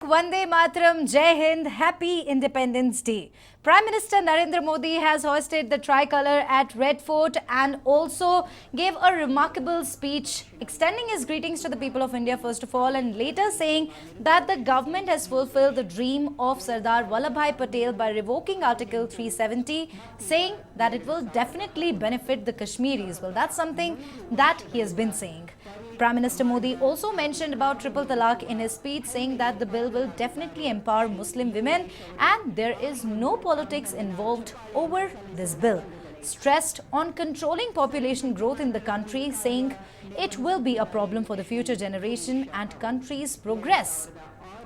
Vande Mataram, Jai Hind, Happy Independence Day. Prime Minister Narendra Modi has hoisted the tricolour at Red Fort and also gave a remarkable speech extending his greetings to the people of India first of all and later saying that the government has fulfilled the dream of Sardar Vallabhbhai Patel by revoking Article 370, saying that it will definitely benefit the Kashmiris. Well, that's something that he has been saying. Prime Minister Modi also mentioned about triple talaq in his speech, saying that the bill will definitely empower Muslim women and there is no politics involved over this bill. Stressed on controlling population growth in the country, saying it will be a problem for the future generation and country's progress.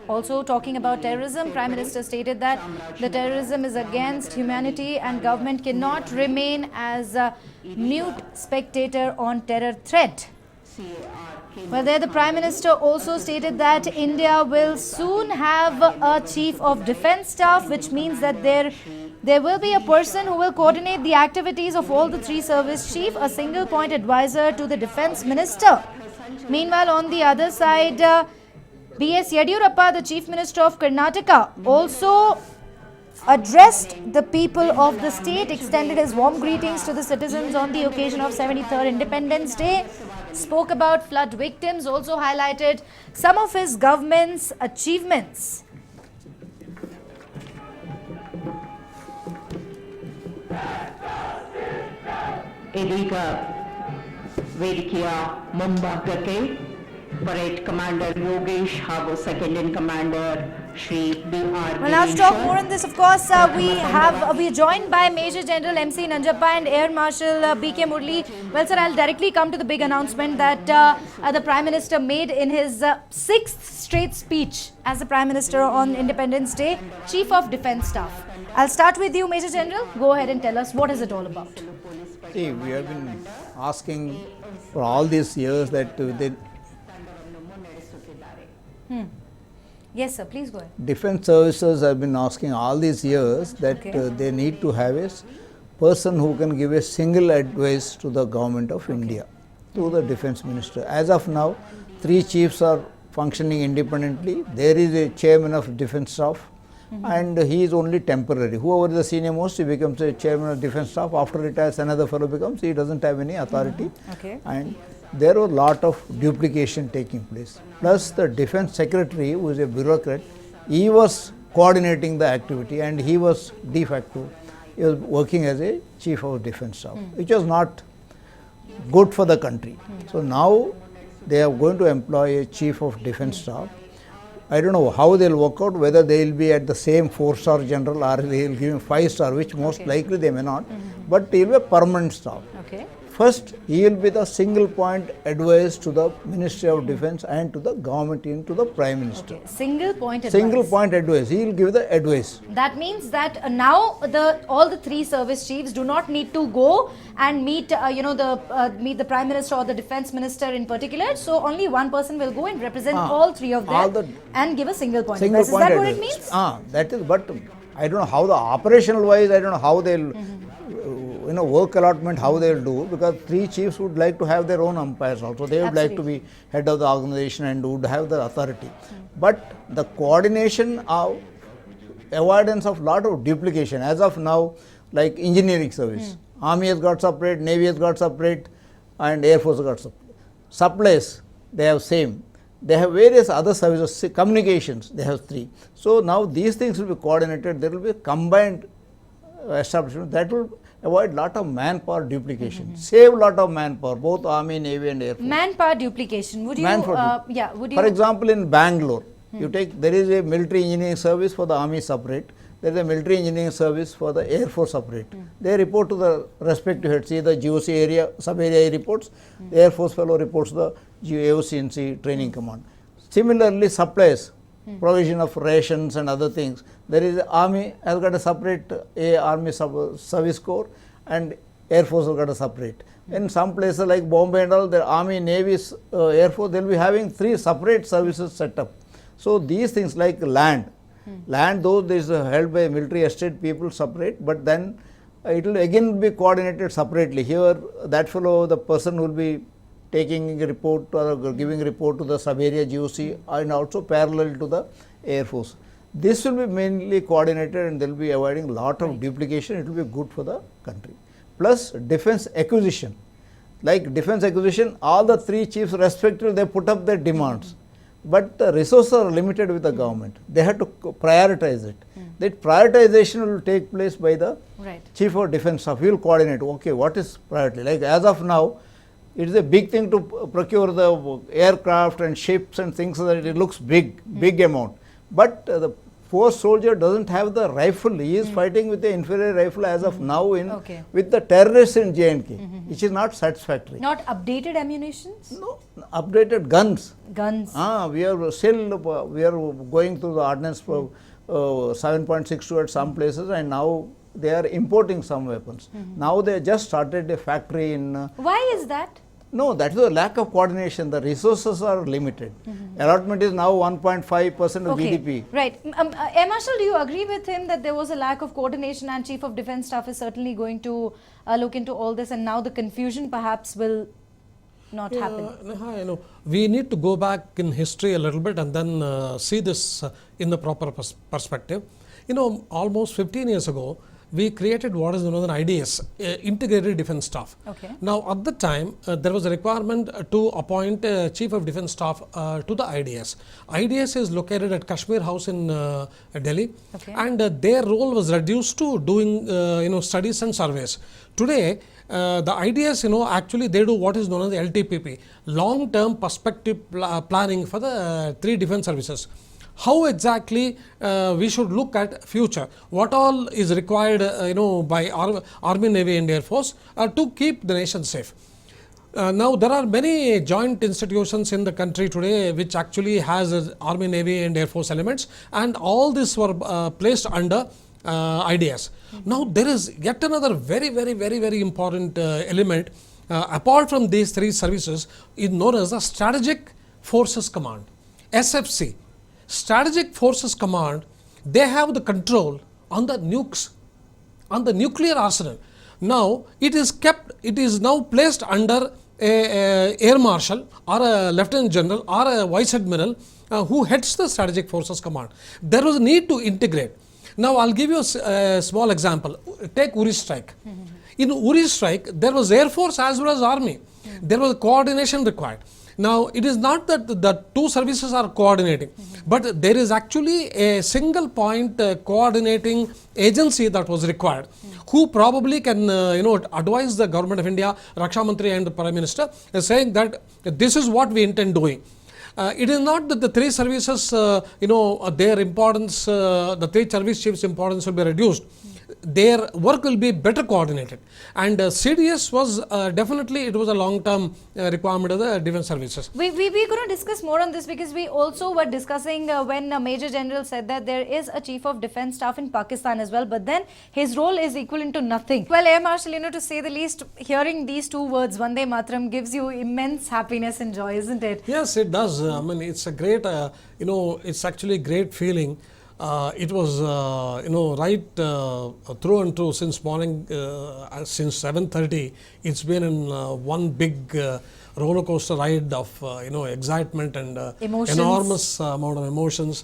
Also talking about terrorism, Prime Minister stated that the terrorism is against humanity and government cannot remain as a mute spectator on terror threat. Well, there the Prime Minister also stated that India will soon have a Chief of Defence Staff, which means that there will be a person who will coordinate the activities of all the three service chiefs, a single point advisor to the Defence Minister. Meanwhile, on the other side, B.S. Yadurappa, the Chief Minister of Karnataka, also addressed the people of the state, extended his warm greetings to the citizens on the occasion of 73rd Independence Day, spoke about flood victims, also highlighted some of his government's achievements. ಇದೀಗ ವೇದಿಕೆಯ ಮುಂಭಾಗಕ್ಕೆ Parade Commander Yogesh ಹಾಗೂ Second in Commander Shri B.R. Well, now to talk more on this, of course, we are joined by Major General MC Nanjappa and Air Marshal BK Murali. Well, sir, I'll directly come to the big announcement that the Prime Minister made in his sixth straight speech as the Prime Minister on Independence Day, Chief of Defence Staff. I'll start with you, Major General. Go ahead and tell us what is it all about. See, we have been asking for all these years that Yes, sir. Please go ahead. defense services have been asking all these years that they need to have a person who can give a single advice to the government of India, to the defense minister. As of now, three chiefs are functioning independently. There is a chairman of defense staff and he is only temporary. Whoever is the senior most, he becomes a chairman of defense staff. After retires, another fellow becomes, he doesn't have any authority. And there was a lot of duplication taking place. Plus the defense secretary, who is a bureaucrat, he was coordinating the activity and he was de facto, he was working as a chief of defense staff, which was not good for the country. So now they are going to employ a chief of defense staff. I don't know how they will work out, whether they will be at the same 4-star general or they will give him 5-star, which most likely they may not, but he will be a permanent staff. First, he will be the single point advice to the Ministry of Defence and to the government and to the Prime Minister. Single point advice. Single point advice. He will give the advice. That means that now all the three service chiefs do not need to go and meet meet the Prime Minister or the Defence Minister in particular. So only one person will go and represent all three of them and give a single point advice. Is that what it means? That is, but I don't know how the operational wise, I don't know how they will work allotment, how they will do, because three chiefs would like to have their own umpires also. They would like to be head of the organization and would have the authority. But the coordination of avoidance of lot of duplication. As of now, like engineering service, Army has got separate, Navy has got separate and Air Force has got separate. Supplies, they have same. They have various other services, communications, they have three. So now these things will be coordinated, there will be a combined establishment that will avoid lot of manpower duplication, save lot of manpower, both Army, Navy and Air Force. Manpower duplication. Would you, For example, in Bangalore, you take, there is a military engineering service for the Army separate, there is a military engineering service for the Air Force separate. They report to the respective heads, see the GOC area, sub-area he reports, the Air Force fellow reports to the AOCNC training command. Similarly, supplies, provision of rations and other things. There is Army has got a separate Army Service Corps and Air Force has got a separate. In some places like Bombay and all, the Army, Navy, Air Force, they will be having three separate services set up. So these things like land, though this is held by military estate people separate, but then it will again be coordinated separately. Here that fellow, the person will be taking a report or giving report to the sub-area GOC and also parallel to the Air Force. This will be mainly coordinated and they will be avoiding lot of duplication. It will be good for the country. Plus defense acquisition. Like defense acquisition, all the three chiefs respectively, they put up their demands. But the resources are limited with the government. They have to prioritize it. That prioritization will take place by the Chief of Defence Staff. He will coordinate, okay, what is priority? Like as of now, it is a big thing to procure the aircraft and ships and things so that it looks big amount. But the force soldier doesn't have the rifle. He is fighting with the inferior rifle as of now with the terrorists in J&K, which is not satisfactory. Not updated ammunitions? No, updated guns. Guns. We are still going through the ordnance for 7.62 at some places, and now they are importing some weapons. Now they just started a factory in. Why is that? No, that is a lack of coordination. The resources are limited. Allotment is now 1.5% of GDP. Right. Air Marshal, do you agree with him that there was a lack of coordination and Chief of Defence Staff is certainly going to look into all this, and now the confusion perhaps will not happen? Neha, we need to go back in history a little bit and then see this in the proper perspective. Almost 15 years ago, we created what is known as an IDS, Integrated Defence Staff. Now, at the time, there was a requirement to appoint Chief of Defence Staff to the IDS. IDS is located at Kashmir House in Delhi, and their role was reduced to doing studies and surveys. Today, the IDS, actually they do what is known as the LTPP, long-term perspective planning for the three defence services. How exactly we should look at future, what all is required by Army, Navy and Air Force to keep the nation safe. Now there are many joint institutions in the country today which actually has Army, Navy and Air Force elements, and all this were placed under IDS. Now there is yet another very important element apart from these three services is known as the Strategic Forces Command, SFC. Strategic Forces Command, they have the control on the nukes, on the nuclear arsenal. Now it is now placed under a Air Marshal or a Lieutenant General or a Vice Admiral who heads the Strategic Forces Command. There was a need to integrate. Now I'll give you a small example. Take Uri strike. In Uri strike, there was Air Force as well as Army. There was coordination required. Now, it is not that the two services are coordinating, but there is actually a single point coordinating agency that was required, who probably can advise the Government of India, Raksha Mantri and the Prime Minister, saying that this is what we intend doing. It is not that the three services, their importance, the three service chiefs' importance will be reduced. Their work will be better coordinated, and CDS was definitely, it was a long-term requirement of the defense services. We're going to discuss more on this, because we also were discussing when Major General said that there is a Chief of Defence Staff in Pakistan as well, but then his role is equivalent to nothing. Well, Air Marshal, to say the least, hearing these two words, Vande Mataram, gives you immense happiness and joy, isn't it? Yes, it does. I mean, it's a great, it's actually a great feeling. It was, right through and through since morning, since 7:30. It's been in one big roller coaster ride of excitement and enormous amount of emotions.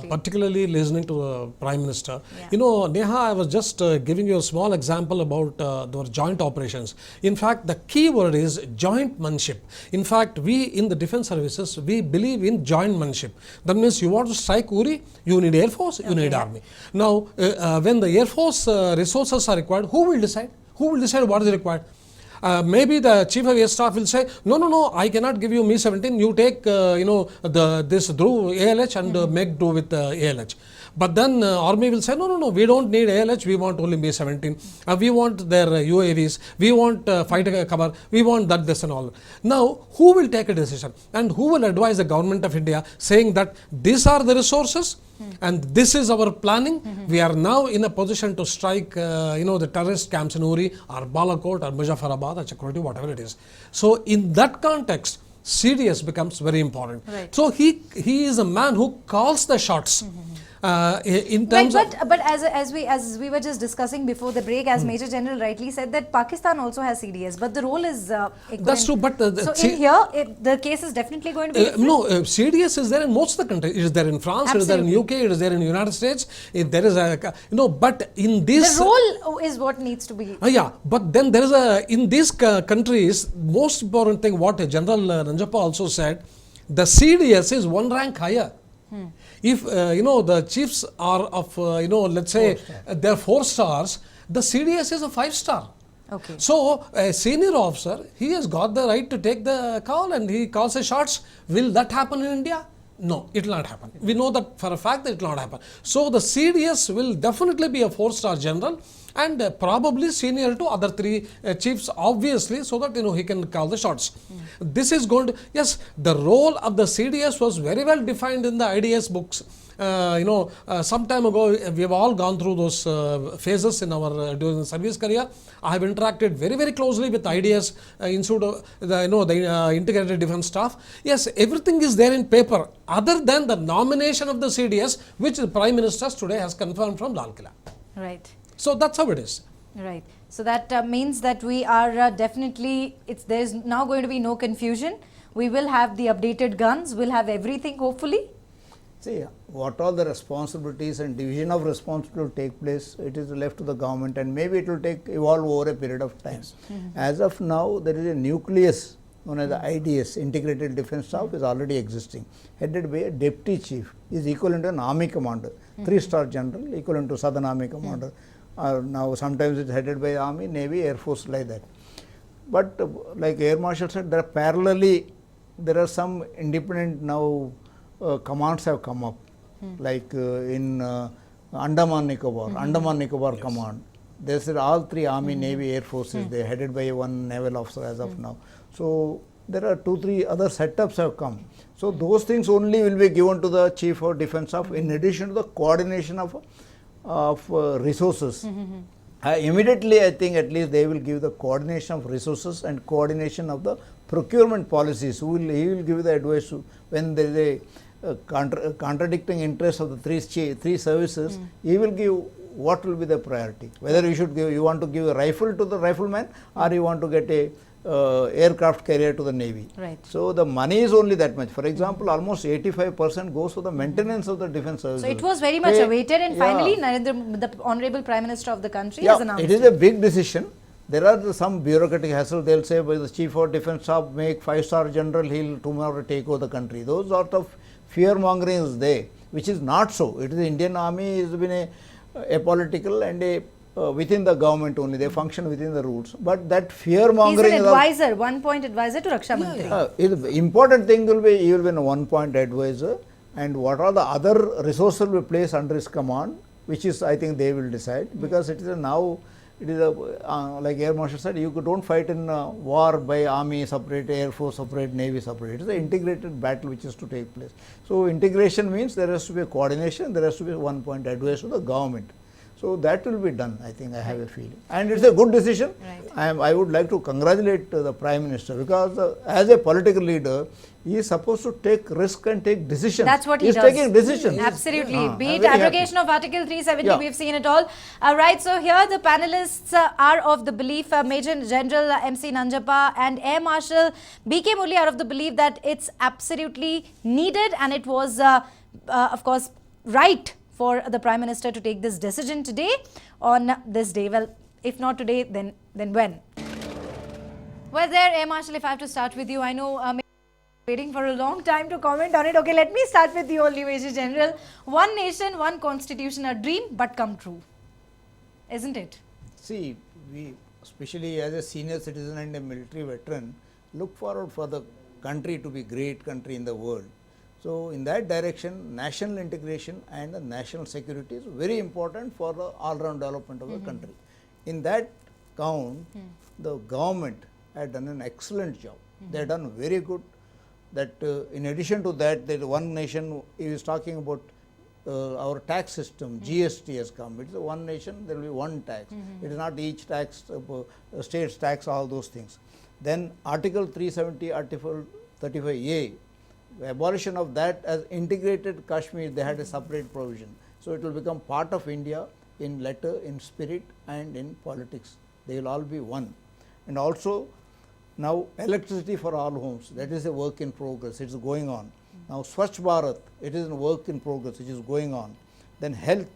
Particularly listening to the Prime Minister. Neha, I was just giving you a small example about the joint operations. In fact, the key word is jointmanship. In fact, we in the defense services, we believe in jointmanship. That means you want to strike Uri, you need Air Force, you need Army. Now, when the Air Force resources are required, who will decide? Who will decide what is required? Maybe the Chief of Air Staff will say, no, I cannot give you Mi-17. You take, this Dhruv ALH and make do with ALH. But then Army will say, no, we don't need ALH, we want only Mi-17. We want their UAVs, we want fighter cover, we want that, this and all. Now, who will take a decision? And who will advise the Government of India saying that these are the resources and this is our planning? We are now in a position to strike, the terrorist camps in Uri or Balakot or Muzaffarabad or Chakrati, whatever it is. So, in that context, CDS becomes very important. So, he is a man who calls the shots. In Right, terms of but as we were just discussing before the break, as Major General rightly said, that Pakistan also has CDS, but the role is equivalent. That's true, but so in here, the case is definitely going to be different. no, CDS is there in most of the countries. It is there in France, it is there in UK, it is there in United States. There is a, but in this... The role is what needs to be... yeah, but then there is in these countries, most important thing what General Nanjappa also said, the CDS is one rank higher. If the chiefs are of let's say they're 4 stars, the CDS is a 5-star. Okay. So a senior officer, he has got the right to take the call and he calls the shots. Will that happen in India? No, it will not happen. We know that for a fact that it will not happen. So the CDS will definitely be a 4-star general and probably senior to other 3 chiefs, obviously, so that he can call the shots. This is going to, yes, the role of the CDS was very well defined in the IDS books. Some time ago, we have all gone through those phases in our during the service career. I have interacted very, very closely with IDS Institute of the Integrated Defence Staff. Yes, everything is there in paper, other than the nomination of the CDS, which the Prime Minister today has confirmed from Lal Killa. Right. So that's how it is. Right. So that means that we are definitely, there is now going to be no confusion. We will have the updated guns. We'll have everything, hopefully. See, what all the responsibilities and division of responsibility will take place, it is left to the government, and maybe it will evolve over a period of time. As of now, there is a nucleus known as the IDS, Integrated Defence Staff, is already existing, headed by a deputy chief, is equivalent to an army commander, 3-star general, equivalent to Southern Army commander. Now sometimes it's headed by Army, Navy, Air Force, like that. But like Air Marshal said, there are some independent now commands have come up, like in Andaman Nicobar, Andaman Nicobar Command. There's all 3 Army, Navy, Air Forces. They are headed by one naval officer as of now. So there are 2-3 other setups have come. So those things only will be given to the Chief of Defence Staff, in addition to the coordination of resources. Immediately, I think at least they will give the coordination of resources and coordination of the procurement policies. He will give the advice to, when there is a contradicting interest of the 3 services. He will give what will be the priority. Whether you want to give a rifle to the rifleman, or you want to get a aircraft carrier to the Navy. Right. So the money is only that much. For example, almost 85% goes for the maintenance of the defence services. So it was very much awaited, and finally, the Honorable Prime Minister of the country has announced it is a big decision. There are some bureaucratic hassle. They'll say, by the Chief of Defence Staff make 5-star general, he'll tomorrow take over the country. Those sort of fear mongering is there, which is not so. It is the Indian Army has been a political and a within the government only. They function within the rules. But that fear mongering. He's an advisor, 1-point advisor to Raksha Mantri. The important thing will be, he will be a 1-point advisor, and what are the other resources will be placed under his command, which is, I think they will decide, because it is like Air Marshal said, you don't fight in war by Army separate, Air Force separate, Navy separate. It is an integrated battle which is to take place. So integration means there has to be a coordination, there has to be 1-point advice to the government. So that will be done, I think, I have a feeling. And it's a good decision. Right. I would like to congratulate the Prime Minister, because as a political leader, he is supposed to take risk and take decisions. That's what he does. does. He's taking decisions. Absolutely. Be it abrogation of Article 370, we've seen it all. Right, so here the panelists are of the belief, Major General MC Nanjappa and Air Marshal BK Murali are of the belief that it's absolutely needed, and it was, of course, right for the Prime Minister to take this decision today on this day. Well, if not today, then when? Well, there, Air Marshal, if I have to start with you, I know waiting for a long time to comment on it. Okay, let me start with you only, Major General. One nation, one constitution, a dream but come true, isn't it? See, we, especially as a senior citizen and a military veteran, look forward for the country to be great country in the world. So in that direction, national integration and the national security is very important for the all-round development of the country. In that count, the government had done an excellent job. They have done very good. That in addition to that, there is one nation, he is talking about our tax system, GST has come. It is a one nation, there will be one tax. It is not each tax, states tax, all those things. Then Article 370, Article 35A, abolition of that as integrated Kashmir, they had a separate provision. So it will become part of India in letter, in spirit, and in politics. They will all be one. And also, now electricity for all homes, that is a work in progress, it is going on. Now Swachh Bharat, it is a work in progress, which is going on. Then health,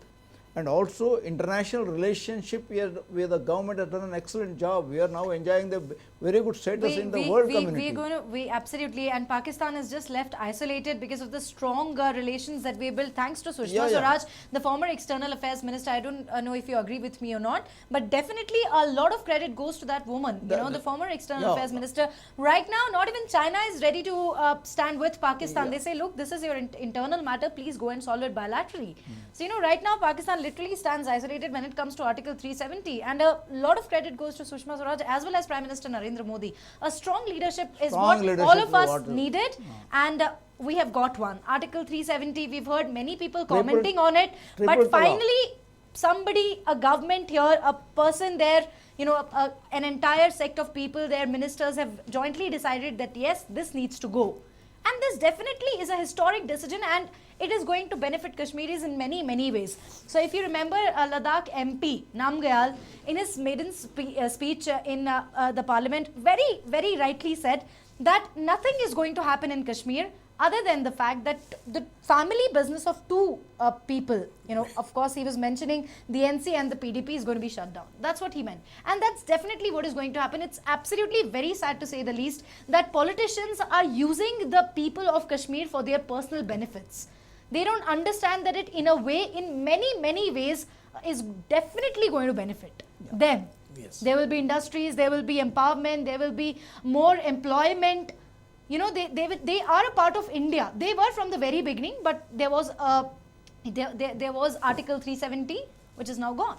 and also international relationship, where the government has done an excellent job. We are now enjoying the very good status in the world community. We absolutely, and Pakistan is just left isolated because of the strong relations that we built thanks to Sushma Swaraj, the former external affairs minister. I don't know if you agree with me or not, but definitely a lot of credit goes to that woman, the former external affairs minister. Right now, not even China is ready to stand with Pakistan. They say, look, this is your internal matter, please go and solve it bilaterally. So, right now, Pakistan literally stands isolated when it comes to Article 370, and a lot of credit goes to Sushma Swaraj as well as Prime Minister Narendra Modi. A strong leadership is what all of us needed, and we have got one. Article 370, we've heard many people commenting on it, but finally somebody, a government here, a person there, an entire sect of people, their ministers have jointly decided that yes, this needs to go. And this definitely is a historic decision, and it is going to benefit Kashmiris in many, many ways. So if you remember, Ladakh MP Namgyal, in his maiden speech in the parliament, very, very rightly said that nothing is going to happen in Kashmir other than the fact that the family business of two people, of course he was mentioning the NC and the PDP is going to be shut down. That's what he meant. And that's definitely what is going to happen. It's absolutely very sad, to say the least, that politicians are using the people of Kashmir for their personal benefits. They don't understand that it, in a way, in many, many ways, is definitely going to benefit them. Yes. There will be industries, there will be empowerment, there will be more employment. They are a part of India. They were from the very beginning, but there was there was Article 370, which is now gone.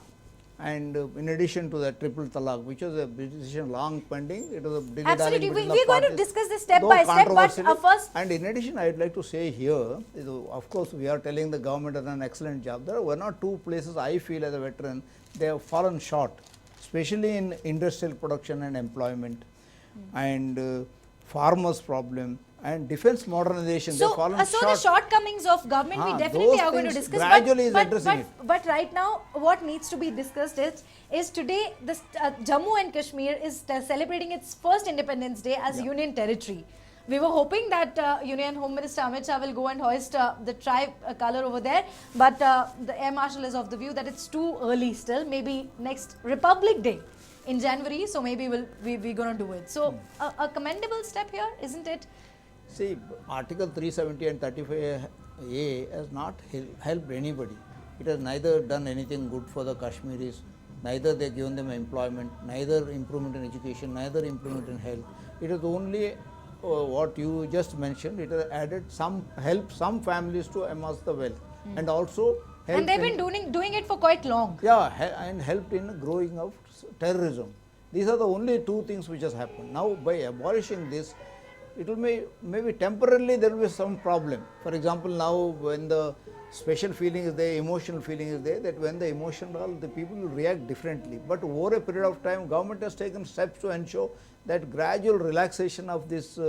And in addition to that, triple talaq, which was a decision long pending, it was a absolutely. We're going to discuss this step by step, but first. And in addition, I would like to say here, of course, we are telling the government has done an excellent job. There are one or two places I feel as a veteran, they have fallen short, especially in industrial production and employment, and farmers' problem, and defense modernization. So, they fallen so short. the shortcomings of government, we definitely are going to discuss. Gradually is addressing it. But right now, what needs to be discussed is today, this Jammu and Kashmir is celebrating its first Independence Day as Union Territory. We were hoping that Union Home Minister Amit Shah will go and hoist the tribe color over there, but the Air Marshal is of the view that it's too early still. Maybe next Republic Day in January, so maybe we're going to do it. So a commendable step here, isn't it? See, Article 370 and 35A has not helped anybody. It has neither done anything good for the Kashmiris, neither they have given them employment, neither improvement in education, neither improvement in health. It is only what you just mentioned, it has added help some families to amass the wealth, and also help. And they've been doing it for quite long. Yeah, and helped in growing of terrorism. These are the only two things which has happened. Now, by abolishing this, it will maybe temporarily there will be some problem. For example, now when the special feeling is there, emotional feeling is there, that when the emotional, the people will react differently. But over a period of time, government has taken steps to ensure that gradual relaxation of these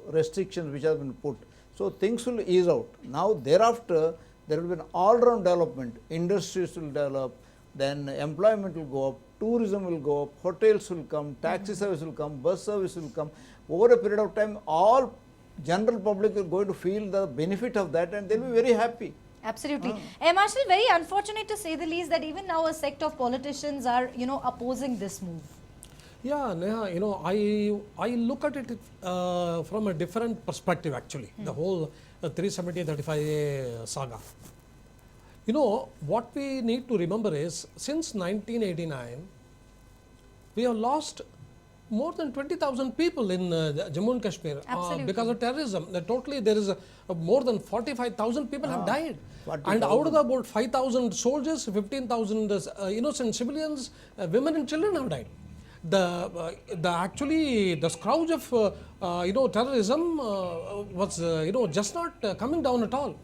restrictions which have been put. So things will ease out. Now thereafter, there will be an all-round development. Industries will develop, then employment will go up, tourism will go up, hotels will come, taxi service will come, bus service will come. Over a period of time, all general public are going to feel the benefit of that, and they will be very happy. Absolutely. Marshal, very unfortunate to say the least that even now a sect of politicians are, opposing this move. Yeah, Neha, I look at it from a different perspective actually, the whole 370-35A saga. What we need to remember is, since 1989, we have lost more than 20,000 people in Jammu and Kashmir because of terrorism. Totally, there is more than 45,000 people have died. And out of the about 5,000 soldiers, 15,000 innocent civilians, women and children have died. The scourge of terrorism was just not coming down at all.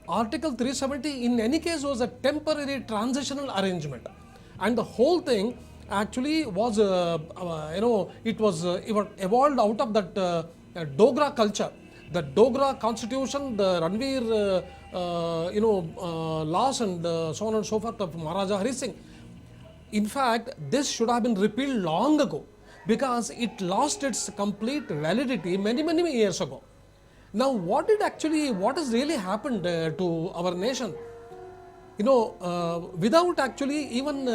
Article 370 in any case was a temporary transitional arrangement, and the whole thing actually was it evolved out of that Dogra culture, the Dogra constitution, the Ranveer laws and so on and so forth of Maharaja Hari Singh. In fact, this should have been repealed long ago because it lost its complete validity many years ago. Now, what has really happened to our nation? Without actually even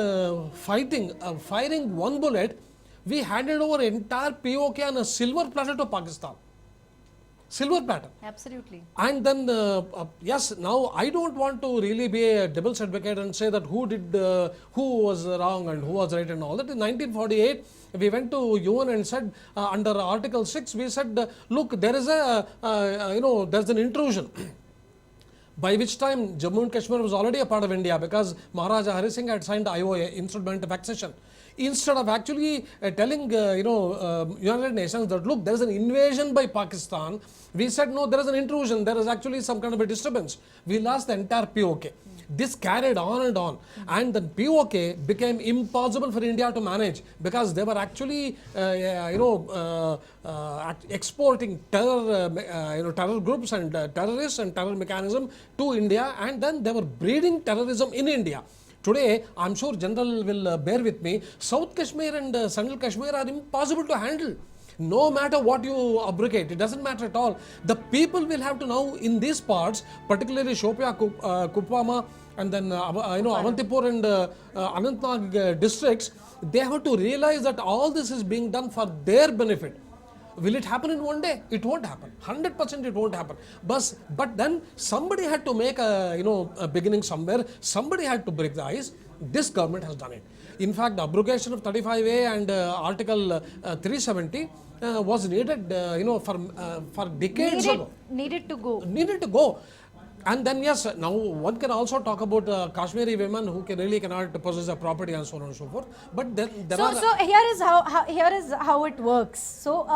firing one bullet, we handed over entire POK on a silver platter to Pakistan. Silver platter. Absolutely. And then, yes, now I don't want to really be a devil's advocate and say that who was wrong and who was right and all that. In 1948, we went to UN and said, under Article 6, we said, look, there is there's an intrusion. By which time Jammu and Kashmir was already a part of India because Maharaja Hari Singh had signed IOA, Instrument of Accession. Instead of actually telling United Nations that look, there is an invasion by Pakistan, we said no, there is an intrusion, there is actually some kind of a disturbance. We lost the entire POK. This carried on and on, and the POK became impossible for India to manage because they were actually exporting terror groups and terrorists and terror mechanism to India, and then they were breeding terrorism in India. Today, I'm sure General will bear with me, South Kashmir and Central Kashmir are impossible to handle. No matter what you abrogate, it doesn't matter at all. The people will have to now in these parts, particularly Shopia, Kupwama, and then Avantipur and Anantnag districts, they have to realize that all this is being done for their benefit. Will it happen in one day? It won't happen. 100% it won't happen. But then somebody had to make a beginning somewhere. Somebody had to break the ice. This government has done it. In fact, the abrogation of 35A and Article 370 was needed, for decades ago. Needed to go. Needed to go. And then yes, now one can also talk about Kashmiri women who cannot possess a property and so on and so forth. But then so here is how it works. So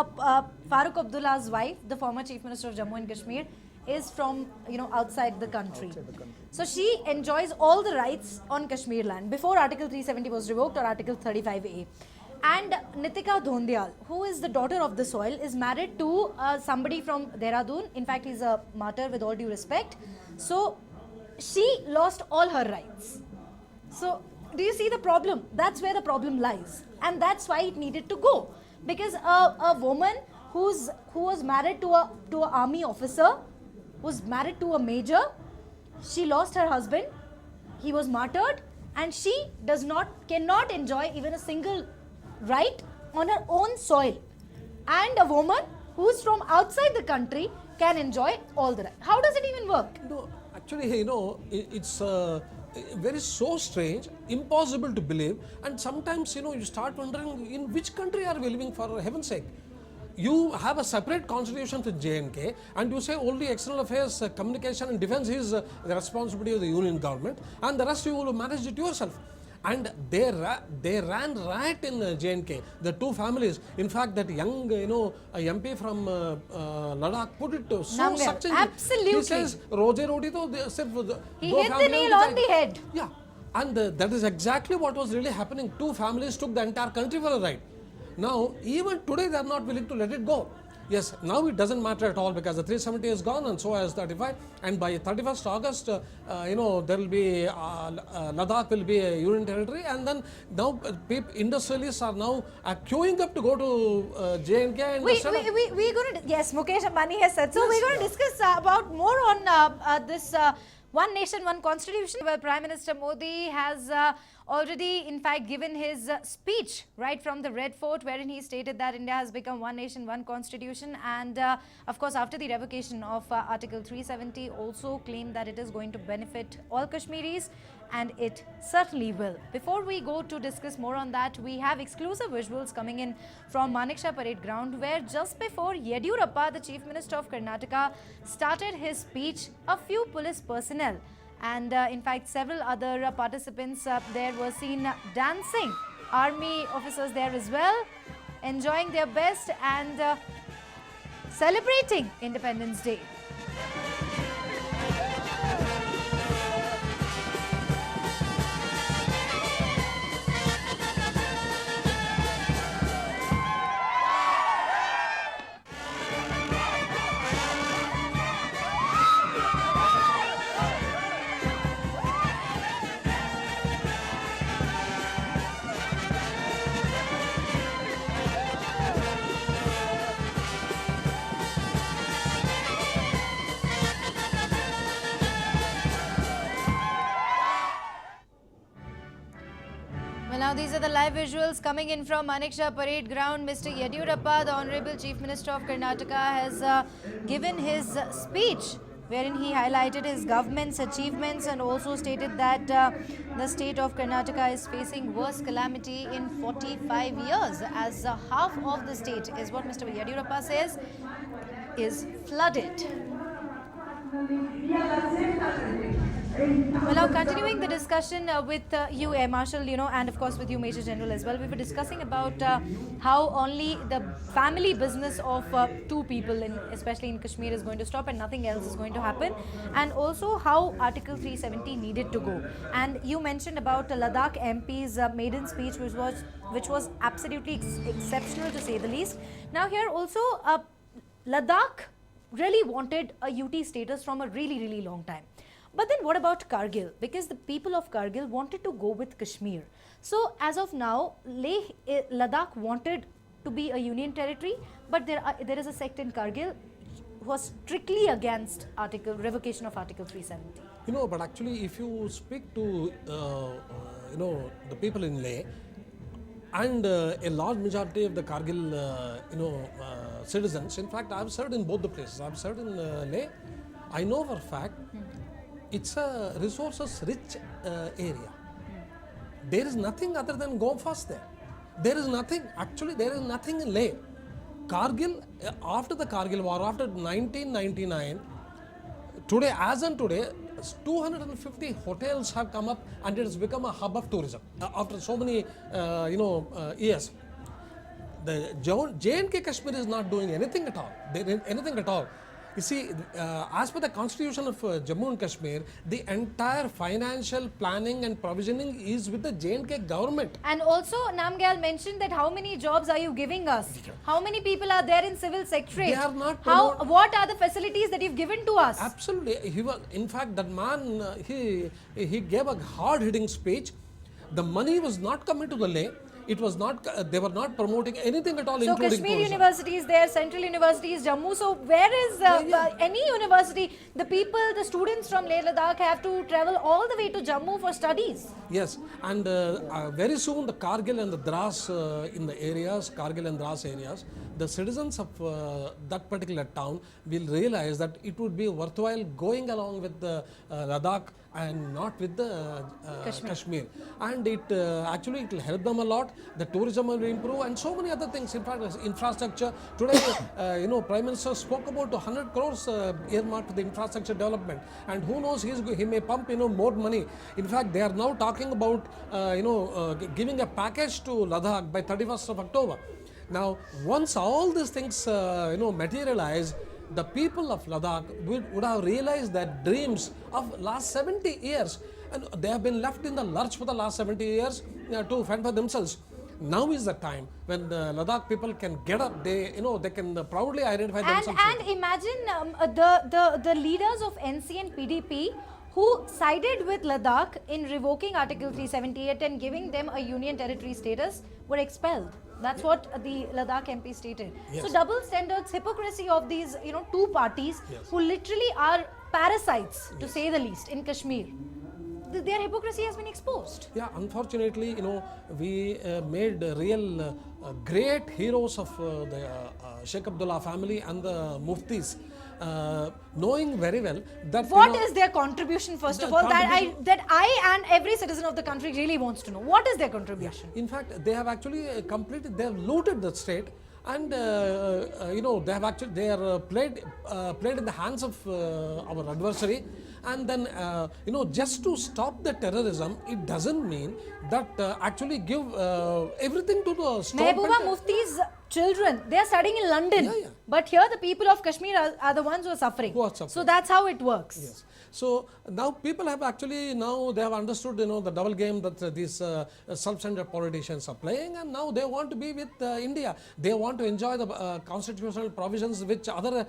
Farooq Abdullah's wife, the former Chief Minister of Jammu and Kashmir, is from outside the country. So she enjoys all the rights on Kashmir land before Article 370 was revoked or Article 35A. And Nitika Dhondial, who is the daughter of the soil, is married to somebody from Dehradun. In fact, he's a martyr with all due respect. So she lost all her rights. So do you see the problem? That's where the problem lies. And that's why it needed to go. Because a woman who was married to an army officer, was married to a major, she lost her husband, he was martyred, and she cannot enjoy even a single right on her own soil. And a woman who's from outside the country can enjoy all the right. How does it even work? No, actually, it's very so strange, impossible to believe, and sometimes you start wondering in which country are we living, for heaven's sake. You have a separate constitution for J&K and you say only external affairs, communication and defense is the responsibility of the union government and the rest you will manage it yourself. And they ran riot in J&K, the two families. In fact, that young MP from Ladakh put it so succinctly. Absolutely. He says, Roje Roti to he hit the nail on the head. Yeah, and that is exactly what was really happening. Two families took the entire country for a ride. Now, even today they are not willing to let it go. Yes, now it doesn't matter at all because the 370 is gone and so has 35. And by 31st August, there will be Ladakh will be a union territory, and then now industrialists are now queuing up to go to J&K. And we're going to, yes, Mukesh Ambani has said so. Yes, we're going to discuss about more on this One Nation, One Constitution, where Prime Minister Modi has already, in fact, given his speech right from the Red Fort, wherein he stated that India has become One Nation, One Constitution. And of course, after the revocation of Article 370, also claimed that it is going to benefit all Kashmiris, and it certainly will. Before we go to discuss more on that, we have exclusive visuals coming in from Manekshaw Parade Ground, where just before Yediyurappa, the Chief Minister of Karnataka, started his speech, a few police personnel and in fact several other participants there were seen dancing. Army officers there as well, enjoying their best and celebrating Independence Day. Well, now these are the live visuals coming in from Manekshaw Parade Ground. Mr. Yediyurappa, the Honorable Chief Minister of Karnataka, has given his speech wherein he highlighted his government's achievements and also stated that the state of Karnataka is facing worst calamity in 45 years, as half of the state is what Mr. Yediyurappa says is flooded. Well, now continuing the discussion with you, Air Marshal, and of course with you, Major General, as well. We were discussing about how only the family business of two people, especially in Kashmir, is going to stop and nothing else is going to happen. And also how Article 370 needed to go. And you mentioned about Ladakh MP's maiden speech, which was absolutely exceptional, to say the least. Now here also, Ladakh really wanted a UT status from a really, really long time. But then what about Kargil? Because the people of Kargil wanted to go with Kashmir. So as of now, Ladakh wanted to be a union territory, but there is a sect in Kargil who was strictly against revocation of Article 370. But actually if you speak to, the people in Leh, and a large majority of the Kargil, citizens, in fact, I've served in both the places. I've served in Leh. I know for a fact it's a resources rich area. There is nothing other than go fast there. There is nothing in Leh. Kargil, after the Kargil war, after 1999, today, as on today, 250 hotels have come up and it has become a hub of tourism after so many years. The J&K Kashmir is not doing anything at all. You see, as per the constitution of Jammu and Kashmir, the entire financial planning and provisioning is with the J&K government. And also, Namgyal mentioned that how many jobs are you giving us? How many people are there in civil secretariat? They are not what are the facilities that you've given to us? Absolutely. In fact, that man, he gave a hard-hitting speech. The money was not coming to the Leh. It was not, they were not promoting anything at all, so including Kashmir tourism. University is there, Central University is Jammu. So where is any university? The people, the students from Leh Ladakh have to travel all the way to Jammu for studies. Yes, and very soon the Kargil and the Dras Kargil and Dras areas, the citizens of that particular town will realize that it would be worthwhile going along with the Ladakh and not with the Kashmir. And it will help them a lot. The tourism will improve and so many other things. In fact, infrastructure. Today, Prime Minister spoke about 100 crores earmarked for the infrastructure development. And who knows, he may pump more money. In fact, they are now talking about giving a package to Ladakh by 31st of October. Now, once all these things materialize, the people of Ladakh would have realized their dreams of last 70 years, and they have been left in the lurch for the last 70 years to fend for themselves. Now is the time when the Ladakh people can get up. They can proudly identify themselves. And imagine the leaders of NC and PDP who sided with Ladakh in revoking Article 378 and giving them a union territory status were expelled. That's what the Ladakh MP stated. Yes. So double standards, hypocrisy of these two parties who literally are parasites, to say the least, in Kashmir. Their hypocrisy has been exposed. Yeah, unfortunately, we made real great heroes of the Sheikh Abdullah family and the Muftis, knowing very well that what is their contribution, first of all, that I and every citizen of the country really wants to know. What is their contribution? In fact, they have actually they have looted the state, and they are played in the hands of our adversary. And then just to stop the terrorism, it doesn't mean that actually give everything to the state. Mehbooba Mufti's children, they are studying in London, but here the people of Kashmir are the ones who are suffering. So that's how it works. Yes. So now people have actually they have understood the double game that these self-centered politicians are playing, and now they want to be with India. They want to enjoy the constitutional provisions which other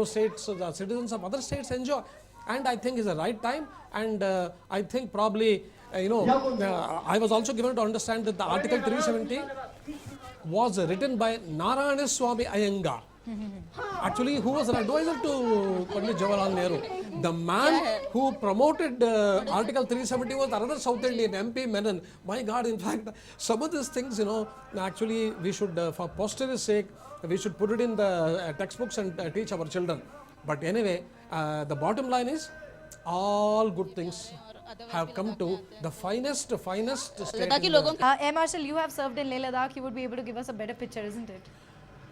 states, the citizens of other states enjoy. And I think it's the right time, and I think probably I was also given to understand that the Article 370 was written by Narayana Swami Iyengar. Actually, who was an advisor to Pandit Jawaharlal Nehru? The man who promoted Article 370 was another South Indian MP Menon. My God, in fact, some of these things, actually we should, for posterity's sake, we should put it in the textbooks and teach our children. But anyway, the bottom line is, all good things have come to the finest state. Air Marshal, you have served in Leh Ladakh. You would be able to give us a better picture, isn't it?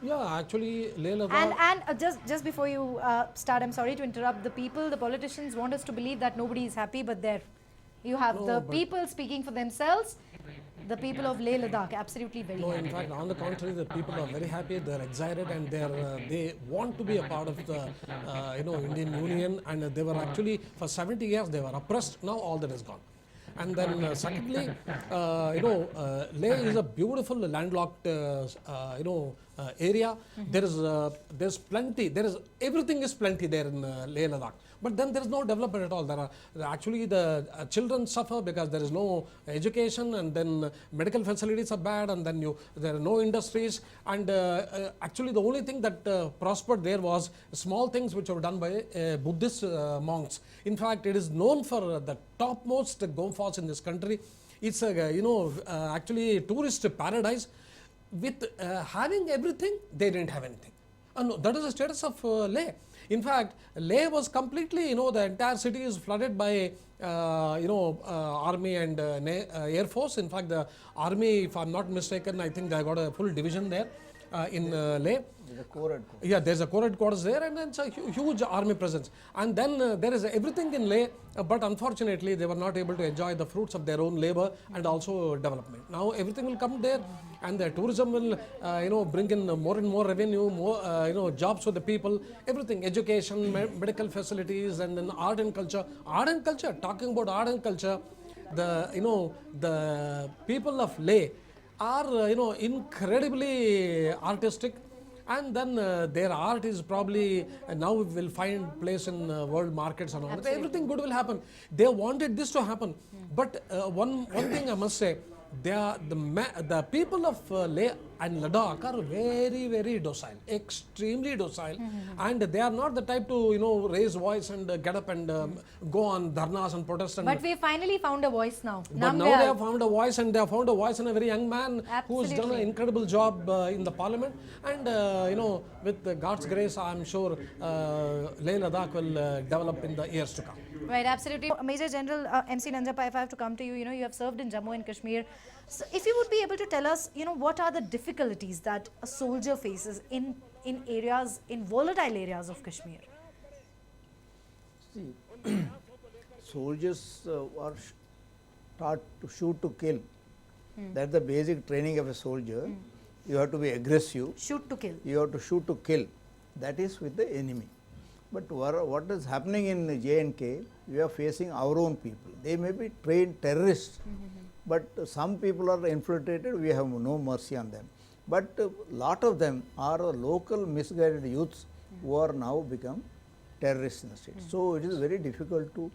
Yeah, actually, Leh Ladakh. And just before you start, I'm sorry to interrupt. The people, the politicians want us to believe that nobody is happy, but there you have the people speaking for themselves. The people of Leh Ladakh, absolutely very happy. In fact, on the contrary, the people are very happy. They're excited and they want to be a part of the Indian Union. And they were actually for 70 years they were oppressed. Now all that is gone. And then secondly, Leh is a beautiful landlocked area. There's plenty. Everything is plenty there in Leh Ladakh. But then there is no development at all. Actually the children suffer because there is no education, and then medical facilities are bad, and then there are no industries. And actually the only thing that prospered there was small things which were done by Buddhist monks. In fact, it is known for the topmost golf falls in this country. It's actually a tourist paradise. With having everything, they didn't have anything. And that is the status of Leh. In fact, Leh was completely, the entire city is flooded by, army and air force. In fact, the army, if I'm not mistaken, I think they got a full division there in Leh. There's a core Yeah, there's a core headquarters there, and it's a huge army presence. And then there is everything in Leh, but unfortunately they were not able to enjoy the fruits of their own labor and also development. Now everything will come there, and the tourism will, bring in more and more revenue, more, jobs for the people, everything, education, medical facilities, and then art and culture. Art and culture, talking about art and culture, the people of Leh are, incredibly artistic. And then their art is probably now will find place in world markets and all that. Everything good will happen. They wanted this to happen. But one thing I must say, the people of Leh and Ladakh are very, very docile, extremely docile, and they are not the type to raise voice and get up and go on dharnas and protest. But we finally found a voice now. But now they have found a voice, and they have found a voice in a very young man who has done an incredible job in the parliament. And with God's grace, I'm sure Leh Ladakh will develop in the years to come. Right, absolutely. Major General MC Nanjappa, if I have to come to you, you have served in Jammu and Kashmir. So if you would be able to tell us, what are the difficulties that a soldier faces in areas, in volatile areas of Kashmir? See, soldiers are taught to shoot to kill. That's the basic training of a soldier. You have to be aggressive. Shoot to kill. You have to shoot to kill. That is with the enemy. But what is happening in J&K, we are facing our own people. They may be trained terrorists, but some people are infiltrated, we have no mercy on them. But a lot of them are local misguided youths who are now become terrorists in the state. So it is very difficult to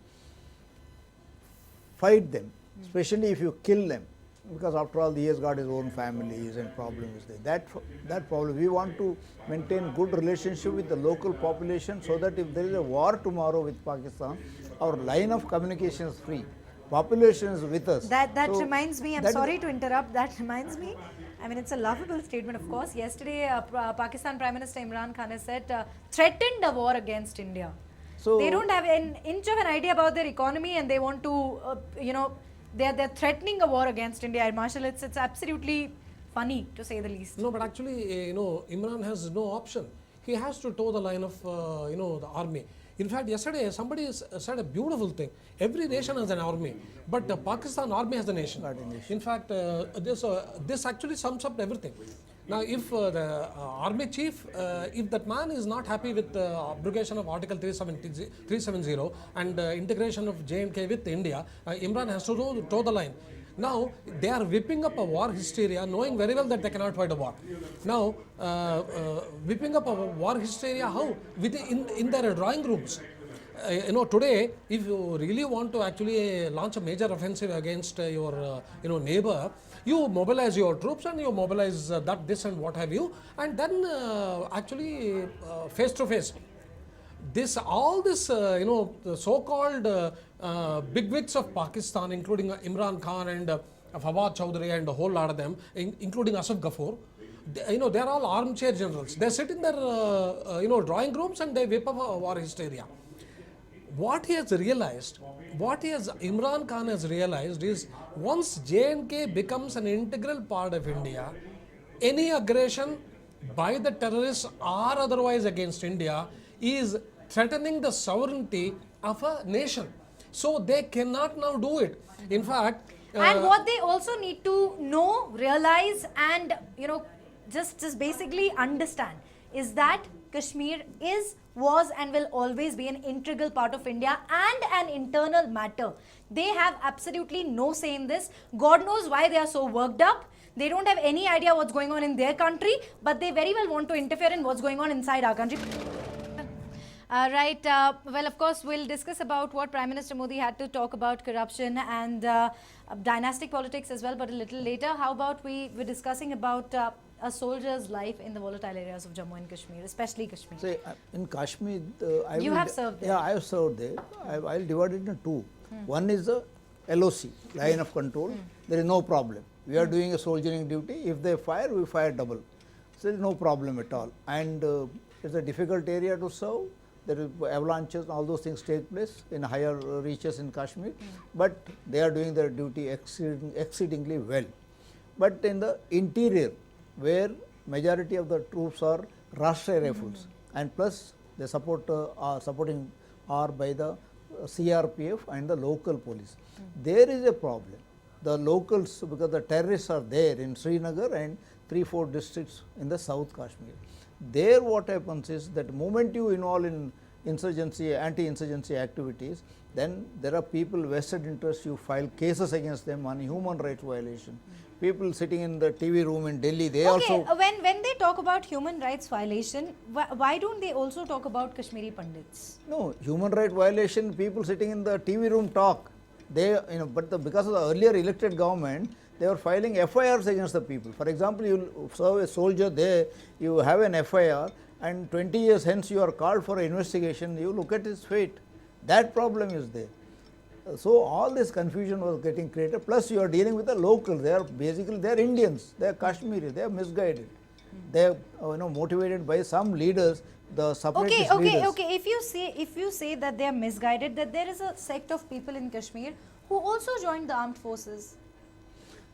fight them, especially if you kill them, because after all he has got his own families and problems there. That problem, we want to maintain good relationship with the local population, so that if there is a war tomorrow with Pakistan, our line of communication is free. Population is with us. That reminds me, I'm sorry to interrupt, that reminds me, I mean, it's a laughable statement, of course. Yesterday, Pakistan Prime Minister Imran Khan has said, threatened a war against India. So they don't have an inch of an idea about their economy, and they want to, they're threatening a war against India. Air Marshal, it's absolutely funny, to say the least. No, but actually, Imran has no option. He has to toe the line of, the army. In fact, yesterday somebody said a beautiful thing. Every nation has an army, but the Pakistan army has a nation. In fact, this actually sums up everything. Now, if the army chief, if that man is not happy with the abrogation of Article 370 and integration of J&K with India, Imran has to toe the line. Now, they are whipping up a war hysteria, knowing very well that they cannot fight a war. Now, whipping up a war hysteria, how? In their drawing rooms. Today, if you really want to actually launch a major offensive against your neighbor, you mobilize your troops and you mobilize that, this and what have you, and then actually face to face. The so-called bigwigs of Pakistan, including Imran Khan and Fawad Chowdhury and a whole lot of them, including Asif Ghafoor, they're all armchair generals. They sit in their drawing rooms and they whip up a war hysteria. What Imran Khan has realized is, once J&K becomes an integral part of India, any aggression by the terrorists or otherwise against India is threatening the sovereignty of a nation. So they cannot now do it. In fact, and what they also need to know, realize, and just basically understand is that Kashmir was and will always be an integral part of India and an internal matter. They have absolutely no say in this. God knows why they are so worked up. They don't have any idea what's going on in their country, but they very well want to interfere in what's going on inside our country. Right. Well, of course, we'll discuss about what Prime Minister Modi had to talk about corruption and dynastic politics as well, but a little later. How about we're discussing about a soldier's life in the volatile areas of Jammu and Kashmir, especially Kashmir. See, in Kashmir, You have served there. Yeah, I have served there. I'll divide it into two. One is the LOC, line of control. There is no problem. We are doing a soldiering duty. If they fire, we fire double. So there is no problem at all. And it's a difficult area to serve. There is avalanches, all those things take place in higher reaches in Kashmir. But they are doing their duty exceedingly well. But in the interior, where majority of the troops are Rashtriya Rifles, and plus they supporting are by the CRPF and the local police. There is a problem. The locals, because the terrorists are there in Srinagar and 3-4 districts in the South Kashmir. There what happens is that moment you involve in insurgency, anti-insurgency activities, then there are people vested interest, you file cases against them on human rights violation. People sitting in the TV room in Delhi, they also... when they talk about human rights violation, why don't they also talk about Kashmiri Pandits? No, human right violation, people sitting in the TV room talk. They, but because of the earlier elected government, they were filing FIRs against the people. For example, you serve a soldier there, you have an FIR, and 20 years hence you are called for an investigation, you look at his fate. That problem is there. So all this confusion was getting created, plus you are dealing with the locals. They are basically, they are Indians, they are Kashmiri, they are misguided. They are motivated by some leaders, the separatist leaders. Okay. If you say that they are misguided, that there is a sect of people in Kashmir who also joined the armed forces.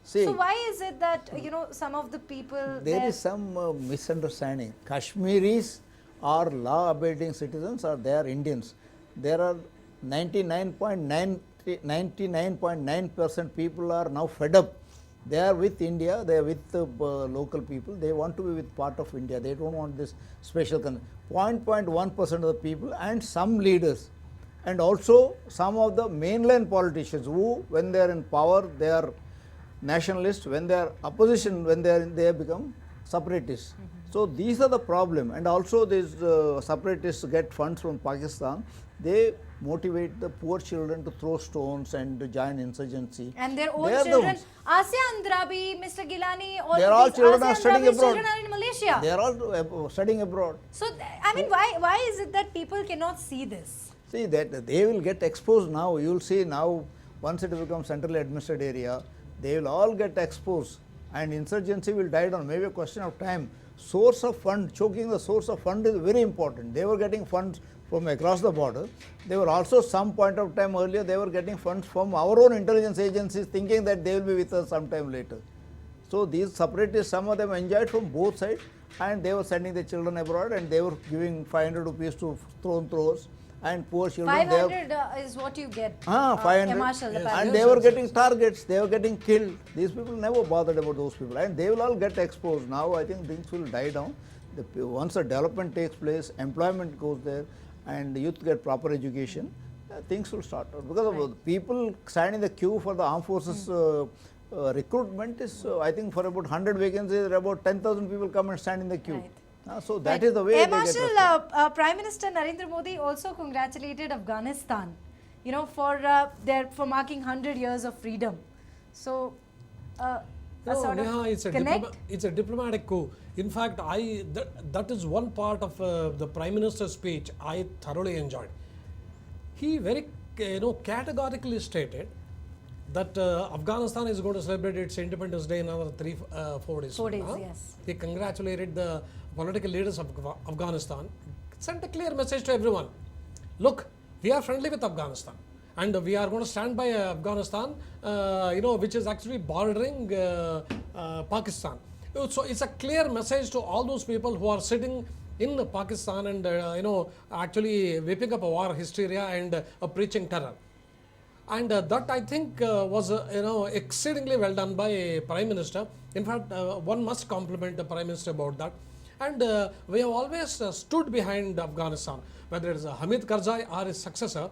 See, so why is it that some of the people there is some misunderstanding. Kashmiris are law-abiding citizens, or they are Indians. There are 99.9% people are now fed up. They are with India, they are with the local people, they want to be with part of India, they don't want this special 0.1% of the people and some leaders, and also some of the mainland politicians who, when they are in power, they are nationalists, when they are opposition, when they become separatists. So these are the problem, and also these separatists get funds from Pakistan. They motivate the poor children to throw stones and to join insurgency. And their own children, Asya Andrabi, Mr. Gilani, all they are all children Asya are studying Andrabi's abroad. Children are in Malaysia. They are all studying abroad. So I mean, why is it that people cannot see this? See that they will get exposed now. You will see now, once it becomes centrally administered area, they will all get exposed, and insurgency will die down. Maybe a question of time. Source of fund, choking the source of fund is very important. They were getting funds from across the border. They were also, some point of time earlier, they were getting funds from our own intelligence agencies, thinking that they will be with us sometime later. So these separatists, some of them enjoyed from both sides, and they were sending their children abroad, and they were giving 500 rupees to stone throwers, and poor children. 500 is what you get. 500. Marshal, And they were getting targets, they were getting killed. These people never bothered about those people, and they will all get exposed. Now I think things will die down. Once the development takes place, employment goes there, and the youth get proper education, things will start out. Because of people standing the queue for the armed forces recruitment is, I think for about 100 vacancies, about 10,000 people come and stand in the queue. Right. So that is the way Air they get Marshal, Prime Minister Narendra Modi also congratulated Afghanistan, you know, for marking 100 years of freedom. So, a sort of connect. It's a diplomatic coup. In fact, that is one part of the Prime Minister's speech I thoroughly enjoyed. He very categorically stated that Afghanistan is going to celebrate its Independence Day in another 4 days. 4 days, yes. He congratulated the political leaders of Afghanistan, sent a clear message to everyone. Look, we are friendly with Afghanistan, and we are going to stand by Afghanistan, which is actually bordering Pakistan. So it's a clear message to all those people who are sitting in Pakistan and actually whipping up a war hysteria and preaching terror. And that I think was exceedingly well done by Prime Minister. In fact, one must compliment the Prime Minister about that. And we have always stood behind Afghanistan, whether it is Hamid Karzai or his successor.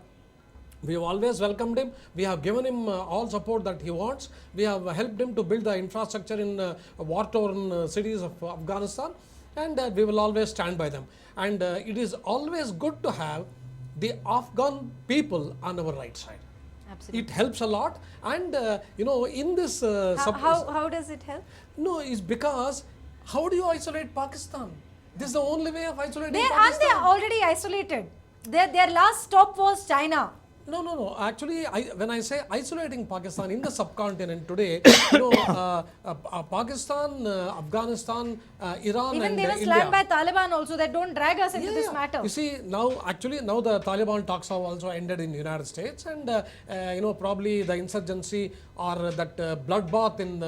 We have always welcomed him. We have given him all support that he wants. We have helped him to build the infrastructure in war-torn cities of Afghanistan, and we will always stand by them. And it is always good to have the Afghan people on our right side. Absolutely. It helps a lot, and in this How does it help? no, it's because how do you isolate Pakistan? This is the only way of isolating They Pakistan. are already isolated. Their last stop was China. No. Actually, when I say isolating Pakistan in the subcontinent today, Pakistan, Afghanistan, Iran, Even and they were India. slammed by Taliban also, that don't drag us into this matter. You see, now the Taliban talks have also ended in the United States, and probably the insurgency or that bloodbath in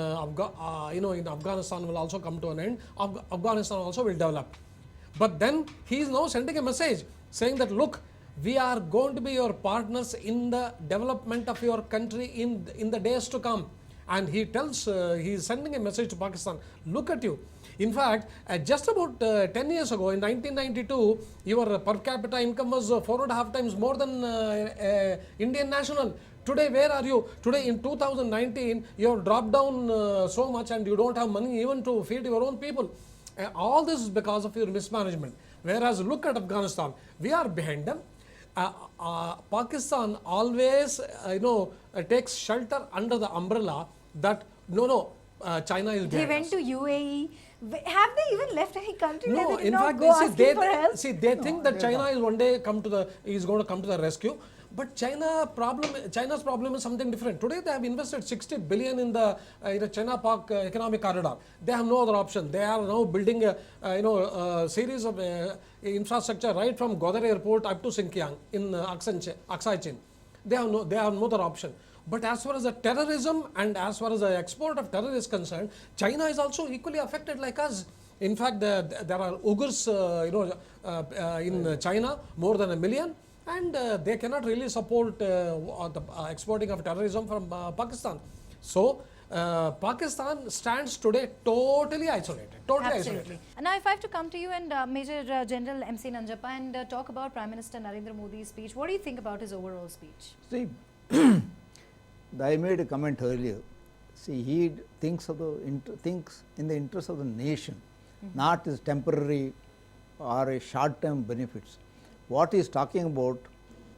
in Afghanistan will also come to an end. Afghanistan also will develop. But then he is now sending a message saying that, look, we are going to be your partners in the development of your country in the days to come. And he tells, he is sending a message to Pakistan, look at you. In fact, just about 10 years ago, in 1992, your per capita income was 4.5 times more than Indian national. Today, where are you? Today, in 2019, you have dropped down so much, and you don't have money even to feed your own people. All this is because of your mismanagement. Whereas, look at Afghanistan, we are behind them. Pakistan always takes shelter under the umbrella that China is behind They went us. to UAE. Have they even left any country where No, they did in not fact, go asking for help? they think that China is one day is going to come to the rescue. But China's problem is something different. Today they have invested 60 billion in the China-Pak economic corridor. They have no other option. They are now building a series of infrastructure right from Gwadar Airport up to Xinjiang in Aksai Chin. They have no other option. But as far as the terrorism and as far as the export of terror is concerned, China is also equally affected like us. In fact, there are Uyghurs in China, more than 1 million. And they cannot really support the exporting of terrorism from Pakistan. So, Pakistan stands today totally isolated. Absolutely. And now if I have to come to you and Major General MC Nanjappa and talk about Prime Minister Narendra Modi's speech, what do you think about his overall speech? See, I made a comment earlier. See, he thinks thinks in the interest of the nation, not his temporary or a short-term benefits. What he is talking about,